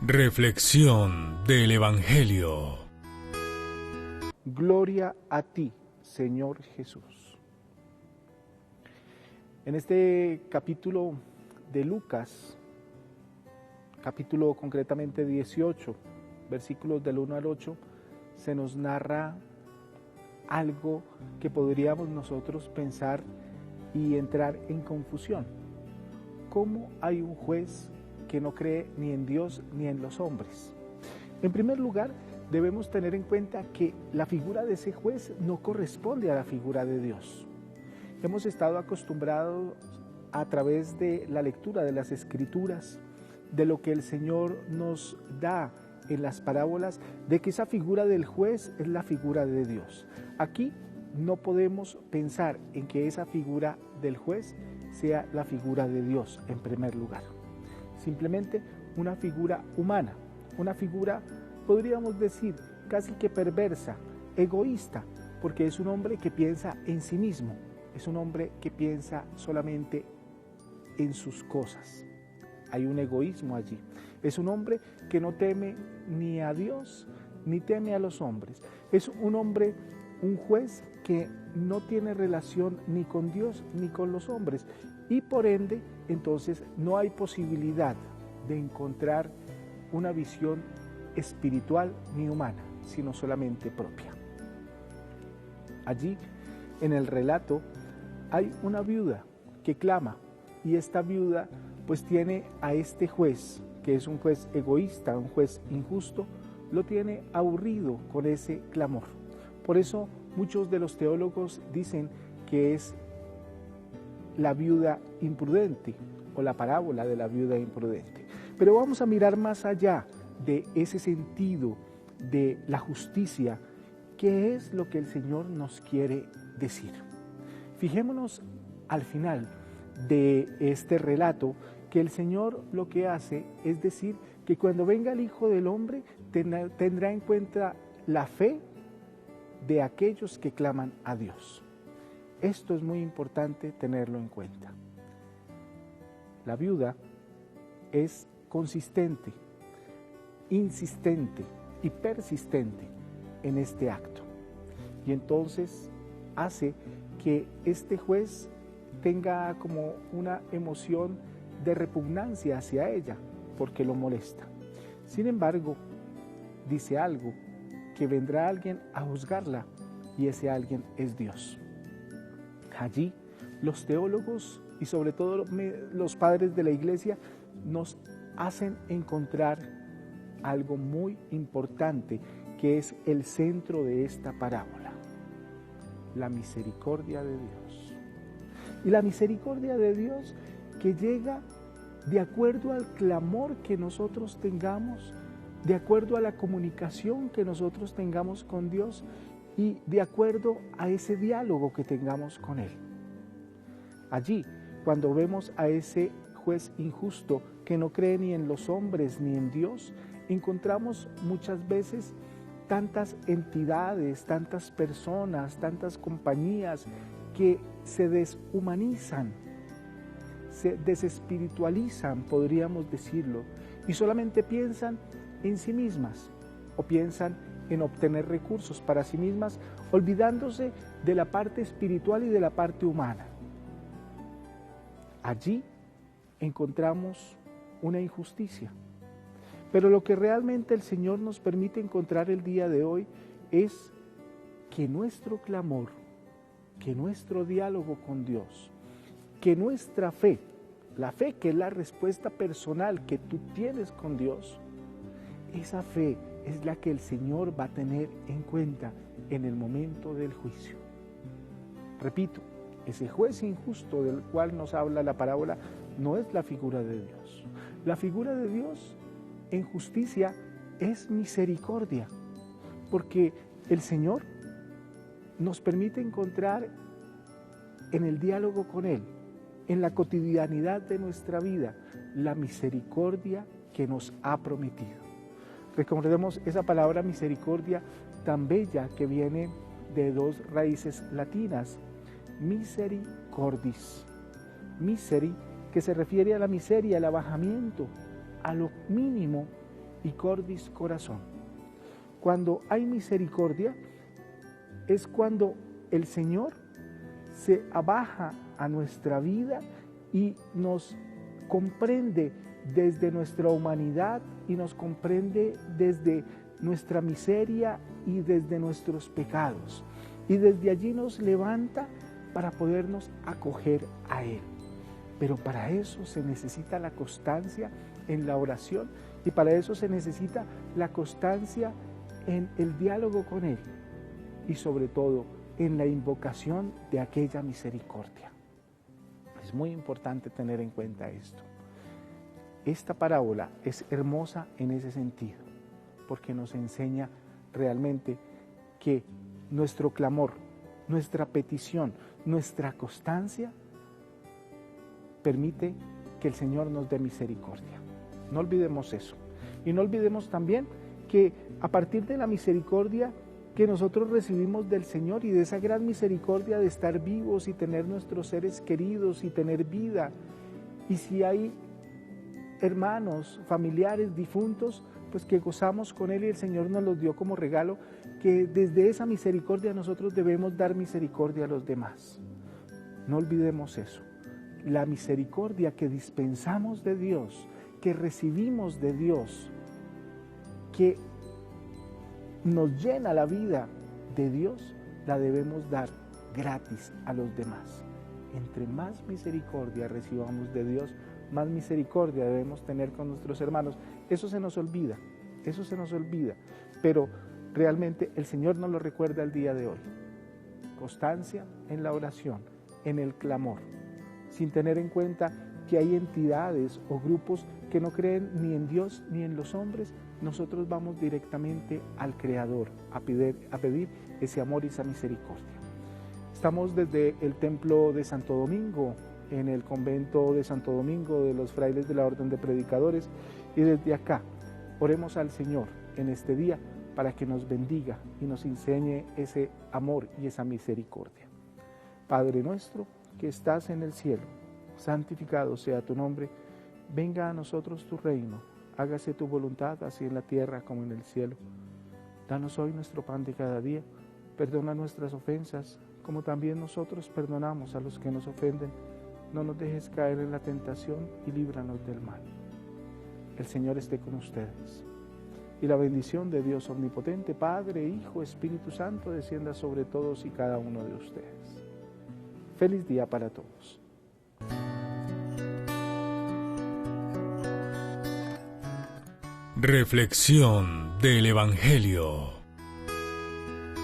Reflexión del Evangelio. Gloria a ti, Señor Jesús. En este capítulo de Lucas, capítulo concretamente 18, versículos del 1 al 8, se nos narra algo que podríamos nosotros pensar y entrar en confusión. ¿Cómo hay un juez que no cree ni en Dios ni en los hombres? En primer lugar, debemos tener en cuenta que la figura de ese juez no corresponde a la figura de Dios. Hemos estado acostumbrados a través de la lectura de las Escrituras, de lo que el Señor nos da en las parábolas, de que esa figura del juez es la figura de Dios. Aquí no podemos pensar en que esa figura del juez sea la figura de Dios en primer lugar. Simplemente una figura humana, una figura, podríamos decir, casi que perversa, egoísta, porque es un hombre que piensa en sí mismo, es un hombre que piensa solamente en sus cosas. Hay un egoísmo allí. Es un hombre que no teme ni a Dios ni teme a los hombres. Es un hombre, un juez que no tiene relación ni con Dios ni con los hombres. Y por ende, entonces, no hay posibilidad de encontrar una visión espiritual ni humana, sino solamente propia. Allí, en el relato, hay una viuda que clama, y esta viuda pues tiene a este juez, que es un juez egoísta, un juez injusto, lo tiene aburrido con ese clamor. Por eso muchos de los teólogos dicen que es la viuda imprudente o la parábola de la viuda imprudente. Pero vamos a mirar más allá de ese sentido de la justicia, ¿qué es lo que el Señor nos quiere decir? Fijémonos al final de este relato que el Señor lo que hace es decir que cuando venga el Hijo del Hombre tendrá en cuenta la fe de aquellos que claman a Dios. Esto es muy importante tenerlo en cuenta. La viuda es consistente, insistente y persistente en este acto. Y entonces hace que este juez tenga como una emoción de repugnancia hacia ella, porque lo molesta. Sin embargo, dice algo, que vendrá alguien a juzgarla, y ese alguien es Dios. Allí, los teólogos y sobre todo los padres de la iglesia nos hacen encontrar algo muy importante, que es el centro de esta parábola: la misericordia de Dios. Y la misericordia de Dios que llega de acuerdo al clamor que nosotros tengamos, de acuerdo a la comunicación que nosotros tengamos con Dios y de acuerdo a ese diálogo que tengamos con Él. Allí, cuando vemos a ese juez injusto que no cree ni en los hombres ni en Dios, encontramos muchas veces tantas entidades, tantas personas, tantas compañías que se deshumanizan, se desespiritualizan, podríamos decirlo, y solamente piensan en sí mismas o piensan en obtener recursos para sí mismas, olvidándose de la parte espiritual y de la parte humana. Allí encontramos una injusticia. Pero lo que realmente el Señor nos permite encontrar el día de hoy es que nuestro clamor, que nuestro diálogo con Dios, que nuestra fe, la fe que es la respuesta personal que tú tienes con Dios, esa fe es la que el Señor va a tener en cuenta en el momento del juicio. Repito, ese juez injusto del cual nos habla la parábola no es la figura de Dios. La figura de Dios en justicia es misericordia, porque el Señor nos permite encontrar en el diálogo con Él, en la cotidianidad de nuestra vida, la misericordia que nos ha prometido. Recordemos esa palabra misericordia tan bella que viene de dos raíces latinas, misericordis. Miseri, que se refiere a la miseria, al abajamiento, a lo mínimo y cordis corazón. Cuando hay misericordia es cuando el Señor se abaja a nuestra vida y nos comprende desde nuestra humanidad y nos comprende desde nuestra miseria y desde nuestros pecados. Y desde allí nos levanta para podernos acoger a Él. Pero para eso se necesita la constancia en la oración y para eso se necesita la constancia en el diálogo con Él y sobre todo en la invocación de aquella misericordia. Es muy importante tener en cuenta esto. Esta parábola es hermosa en ese sentido, porque nos enseña realmente que nuestro clamor, nuestra petición, nuestra constancia permite que el Señor nos dé misericordia. No olvidemos eso. Y no olvidemos también que a partir de la misericordia que nosotros recibimos del Señor y de esa gran misericordia de estar vivos y tener nuestros seres queridos y tener vida, y si hay hermanos, familiares difuntos, pues que gozamos con Él y el Señor nos los dio como regalo, que desde esa misericordia nosotros debemos dar misericordia a los demás. No olvidemos eso. La misericordia que dispensamos de Dios, que recibimos de Dios, que nos llena la vida de Dios, la debemos dar gratis a los demás. Entre más misericordia recibamos de Dios, más misericordia debemos tener con nuestros hermanos. Eso se nos olvida, pero realmente el Señor nos lo recuerda el día de hoy. Constancia en la oración, en el clamor, sin tener en cuenta que hay entidades o grupos que no creen ni en Dios ni en los hombres. Nosotros vamos directamente al Creador a pedir ese amor y esa misericordia. Estamos desde el templo de Santo Domingo, en el convento de Santo Domingo de los frailes de la Orden de Predicadores, y desde acá oremos al Señor en este día para que nos bendiga y nos enseñe ese amor y esa misericordia. Padre nuestro que estás en el cielo, santificado sea tu nombre, venga a nosotros tu reino, hágase tu voluntad así en la tierra como en el cielo. Danos hoy nuestro pan de cada día, perdona nuestras ofensas, como también nosotros perdonamos a los que nos ofenden. No nos dejes caer en la tentación y líbranos del mal. El Señor esté con ustedes. Y la bendición de Dios omnipotente, Padre, Hijo, Espíritu Santo, descienda sobre todos y cada uno de ustedes. Feliz día para todos. Reflexión del Evangelio.